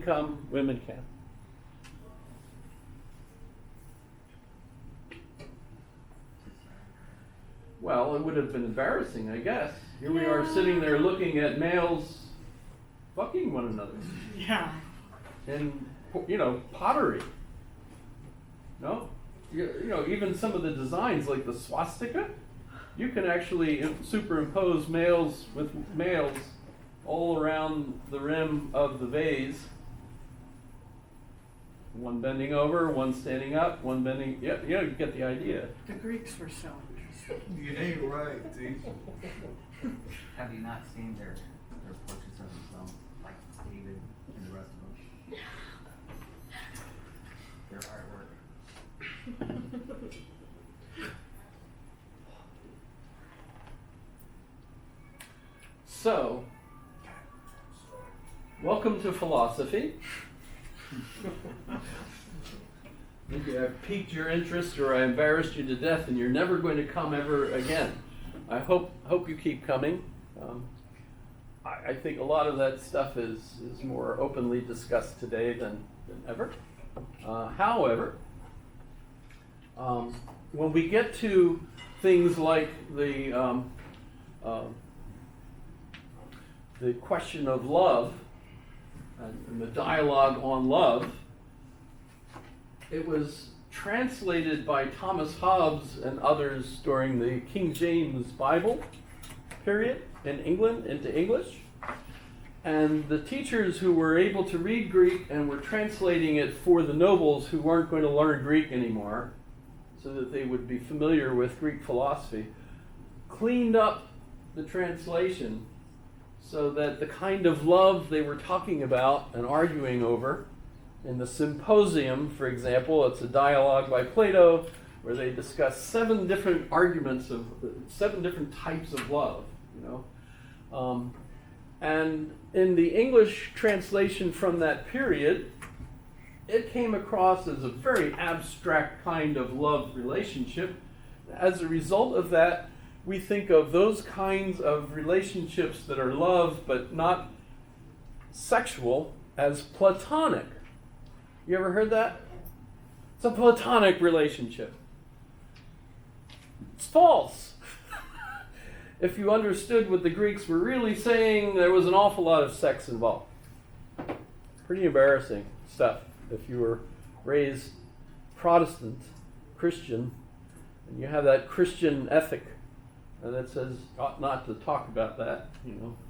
come, women can. Well, it would have been embarrassing, I guess. Here we are sitting there looking at males fucking one another. Yeah. And, pottery. No? Even some of the designs, like the swastika, you can actually superimpose males with males all around the rim of the vase. One bending over, one standing up, one bending. Yeah, you get the idea. The Greeks were so interesting. You ain't right, dude. Have you not seen their portraits of themselves, like David and the rest of them? Their artwork. So, welcome to philosophy. Maybe I've piqued your interest or I embarrassed you to death and you're never going to come ever again. I hope you keep coming. I think a lot of that stuff is more openly discussed today than ever. However, when we get to things like the question of love and the dialogue on love, it was translated by Thomas Hobbes and others during the King James Bible period in England into English. And the teachers who were able to read Greek and were translating it for the nobles who weren't going to learn Greek anymore, so that they would be familiar with Greek philosophy, cleaned up the translation so that the kind of love they were talking about and arguing over in the Symposium, for example, it's a dialogue by Plato where they discuss 7 different arguments of 7 different types of love, and in the English translation from that period, it came across as a very abstract kind of love relationship. As a result of that, we think of those kinds of relationships that are love but not sexual as platonic. You ever heard that? It's a platonic relationship. It's false. If you understood what the Greeks were really saying, there was an awful lot of sex involved. Pretty embarrassing stuff if you were raised Protestant, Christian, and you have that Christian ethic that says ought not to talk about that.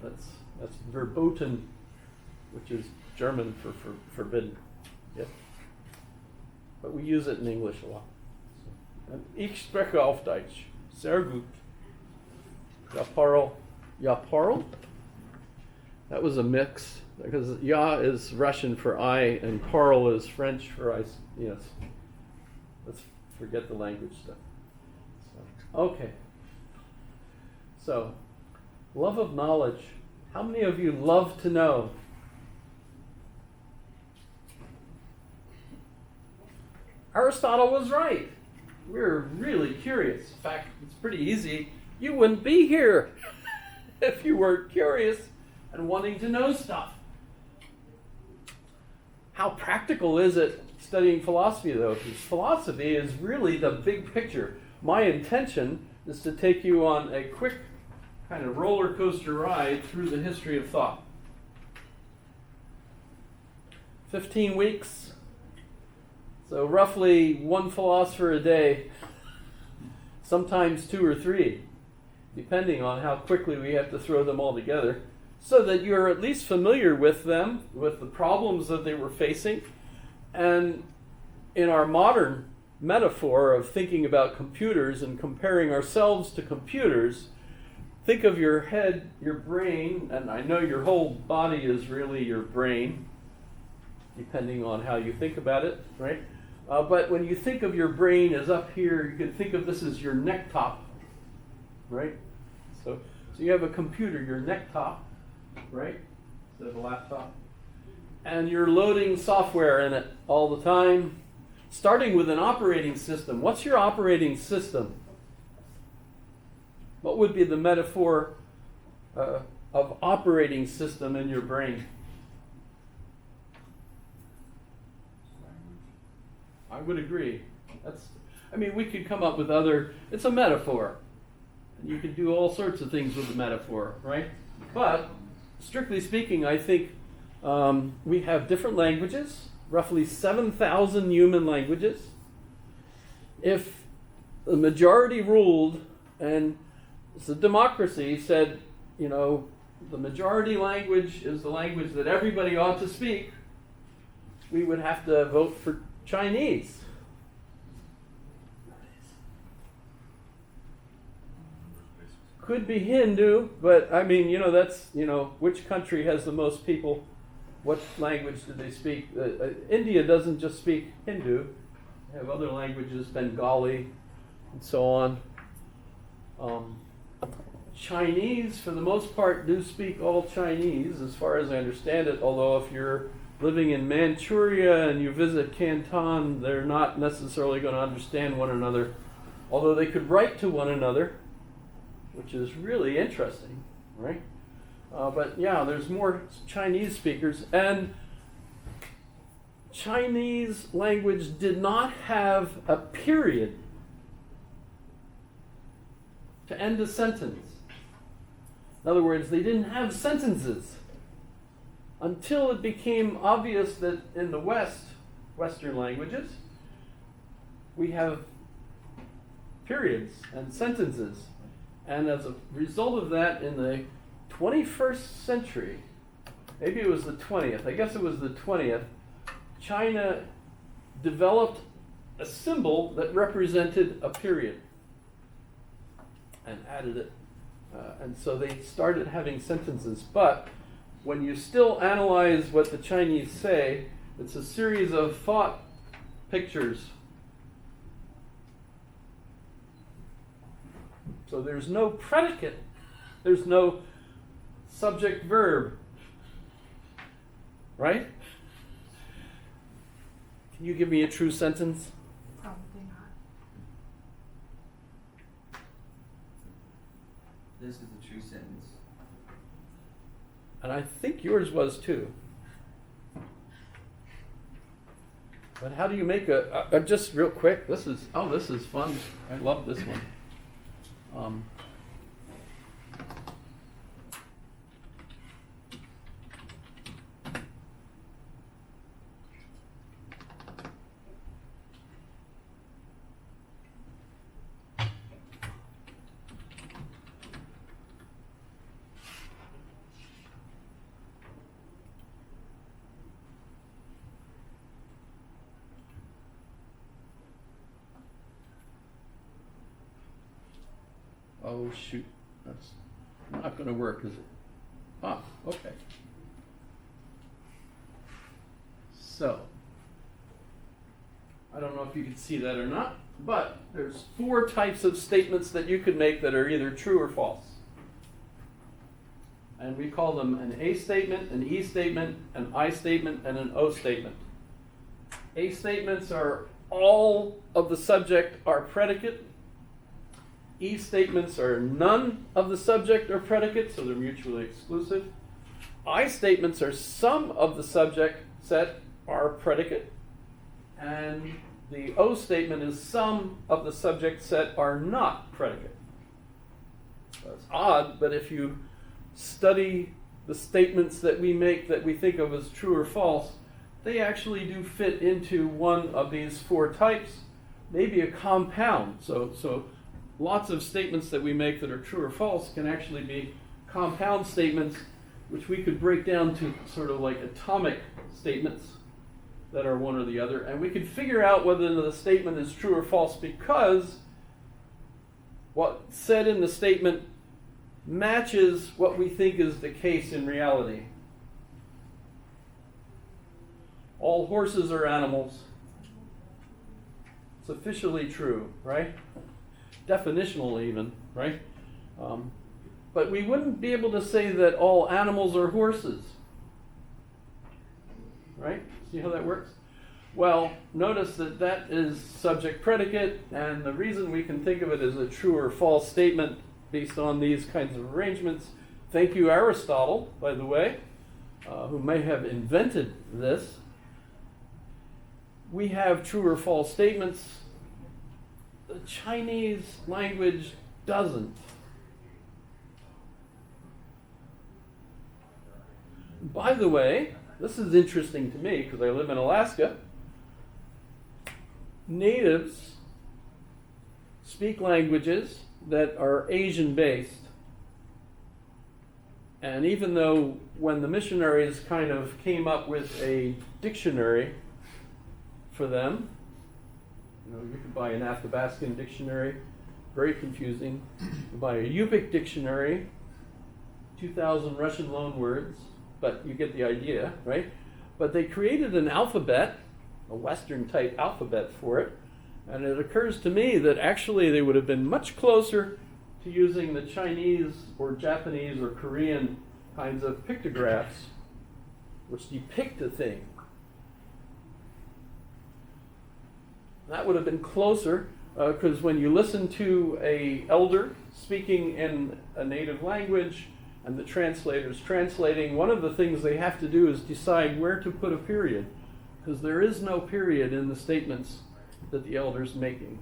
That's verboten, which is German for forbidden. Yep. But we use it in English a lot. Ich spreche auf Deutsch. Sehr gut. Ja, Parl. Ja, Parl? That was a mix, because Ja is Russian for I, and Parl is French for I. Yes. Let's forget the language stuff. Okay. So, love of knowledge. How many of you love to know? Aristotle was right. We're really curious. In fact, it's pretty easy. You wouldn't be here if you weren't curious and wanting to know stuff. How practical is it studying philosophy, though? Because philosophy is really the big picture. My intention is to take you on a quick kind of roller coaster ride through the history of thought. 15 weeks. So roughly one philosopher a day, sometimes 2 or 3, depending on how quickly we have to throw them all together, so that you're at least familiar with them, with the problems that they were facing. And in our modern metaphor of thinking about computers and comparing ourselves to computers, think of your head, your brain, and I know your whole body is really your brain, depending on how you think about it, right? But when you think of your brain as up here, you can think of this as your neck top, right? So you have a computer, your neck top, right? Instead of a laptop. And you're loading software in it all the time, starting with an operating system. What's your operating system? What would be the metaphor of operating system in your brain? I would agree. I mean, we could come up with it's a metaphor. You could do all sorts of things with a metaphor, right? But, strictly speaking, I think we have different languages, roughly 7,000 human languages. If the majority ruled and the democracy said, the majority language is the language that everybody ought to speak, we would have to vote for Chinese. Could be Hindu, but I mean, that's, which country has the most people? What language do they speak? India doesn't just speak Hindu. They have other languages, Bengali, and so on. Chinese, for the most part, do speak all Chinese, as far as I understand it, although if you're living in Manchuria and you visit Canton, they're not necessarily going to understand one another, although they could write to one another, which is really interesting, right? But yeah, there's more Chinese speakers, and Chinese language did not have a period to end a sentence. In other words, they didn't have sentences until it became obvious that in the Western languages, we have periods and sentences. And as a result of that, in the 21st century, maybe it was the 20th, I guess it was the 20th, China developed a symbol that represented a period and added it. And so they started having sentences. But when you still analyze what the Chinese say, it's a series of thought pictures. So there's no predicate. There's no subject verb. Right? Can you give me a true sentence? Probably not. This is a true sentence. And I think yours was too. But how do you make just real quick, this is fun. I love this one. Oh shoot, that's not going to work, is it? Ah, okay. So, I don't know if you can see that or not, but there's 4 types of statements that you could make that are either true or false. And we call them an A statement, an E statement, an I statement, and an O statement. A statements are all of the subject are predicate. E statements are none of the subject or predicate, so they're mutually exclusive. I statements are some of the subject set are predicate. And the O statement is some of the subject set are not predicate. That's odd, but if you study the statements that we make that we think of as true or false, they actually do fit into one of these 4 types, maybe a compound. So lots of statements that we make that are true or false can actually be compound statements, which we could break down to sort of like atomic statements that are one or the other. And we could figure out whether the statement is true or false because what's said in the statement matches what we think is the case in reality. All horses are animals. It's officially true, right? Definitional even, right? But we wouldn't be able to say that all animals are horses. Right? See how that works? Well, notice that is subject predicate, and the reason we can think of it as a true or false statement based on these kinds of arrangements, thank you Aristotle, by the way, who may have invented this. we have true or false statements. The Chinese language doesn't. By the way, this is interesting to me because I live in Alaska. Natives speak languages that are Asian-based. And even though when the missionaries kind of came up with a dictionary for them, you know, you could buy an Athabascan dictionary, very confusing. You could buy a Yupik dictionary, 2,000 Russian loanwords, but you get the idea, right? But they created an alphabet, a Western type alphabet for it, and it occurs to me that actually they would have been much closer to using the Chinese or Japanese or Korean kinds of pictographs which depict a thing. That would have been closer because when you listen to an elder speaking in a native language and the translator's translating, one of the things they have to do is decide where to put a period, because there is no period in the statements that the elder's making.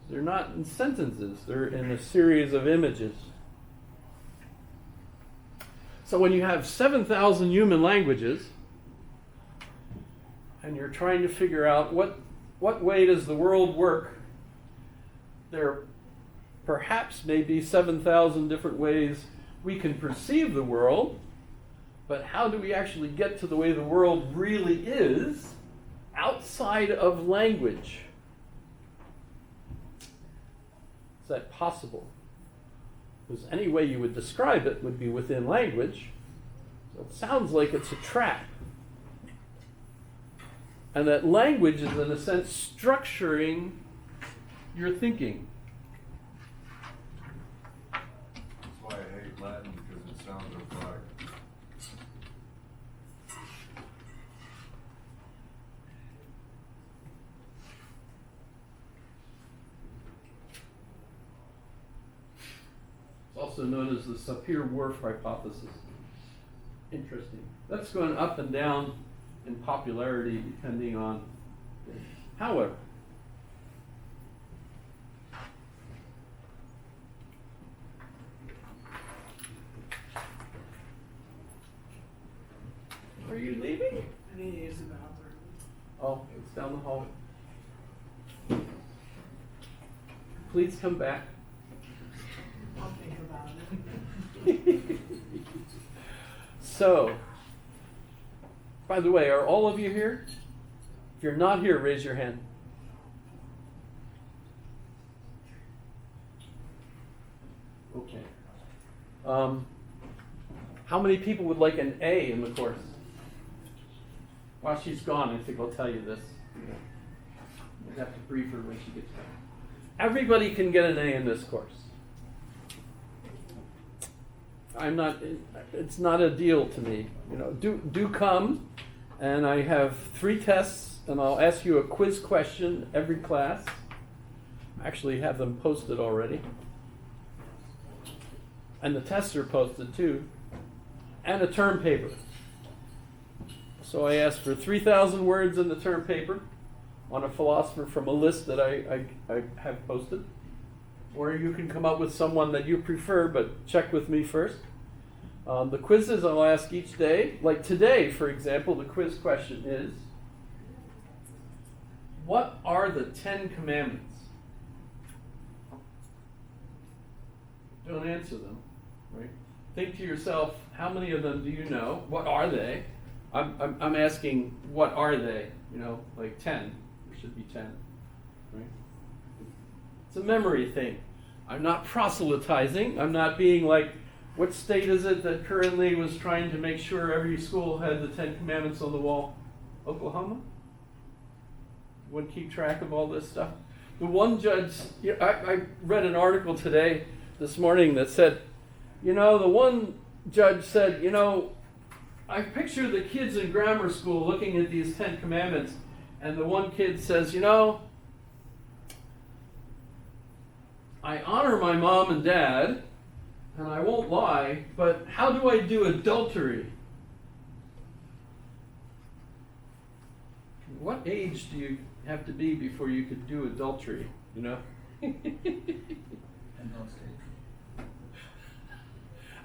They're not in sentences, they're in a series of images. So when you have 7,000 human languages, and you're trying to figure out what way does the world work, there perhaps may be 7,000 different ways we can perceive the world, but how do we actually get to the way the world really is outside of language? Is that possible? Because any way you would describe it would be within language. So it sounds like it's a trap. And that language is, in a sense, structuring your thinking. That's why I hate Latin, because it sounds robotic. It's also known as the Sapir-Whorf hypothesis. Interesting. That's going up and down in popularity depending on. However, are you leaving? I need to use the bathroom. Oh, it's down the hall. Please come back. I'll think about it. So, by the way, are all of you here? If you're not here, raise your hand. Okay. How many people would like an A in the course? While she's gone, I think I'll tell you this. We'll have to brief her when she gets back. Everybody can get an A in this course. It's not a deal to me. You know, do come, and I have 3 tests, and I'll ask you a quiz question every class. I actually have them posted already. And the tests are posted too. And a term paper. So I asked for 3,000 words in the term paper on a philosopher from a list that I have posted. Or you can come up with someone that you prefer, but check with me first. The quizzes I'll ask each day. Like today, for example, the quiz question is, what are the 10 commandments? Don't answer them, right? Think to yourself, how many of them do you know? What are they? I'm asking, what are they? You know, like 10. There should be 10, right? It's a memory thing. I'm not proselytizing. I'm not being like, what state is it that currently was trying to make sure every school had the 10 commandments on the wall? Oklahoma? You want to keep track of all this stuff? The one judge, I read an article today, this morning, that said, the one judge said, I picture the kids in grammar school looking at these 10 commandments, and the one kid says, I honor my mom and dad, and I won't lie, but how do I do adultery? what age do you have to be before you could do adultery? You know? In those days.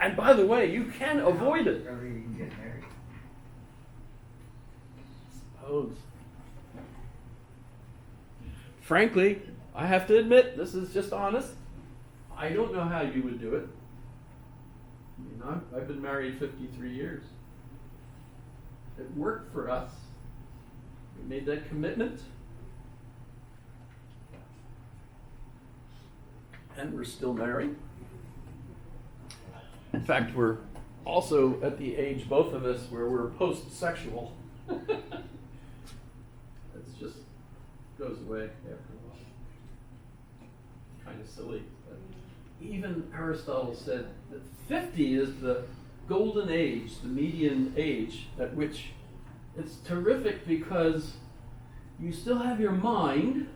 And by the way, you can avoid it. Earlier you can get married. Suppose. Frankly, I have to admit, this is just honest. I don't know how you would do it. I mean, I've been married 53 years. It worked for us. We made that commitment. And we're still married. In fact, we're also at the age, both of us, where we're post-sexual. It's just goes away after a while. Kind of silly. But even Aristotle said that 50 is the golden age, the median age at which it's terrific because you still have your mind,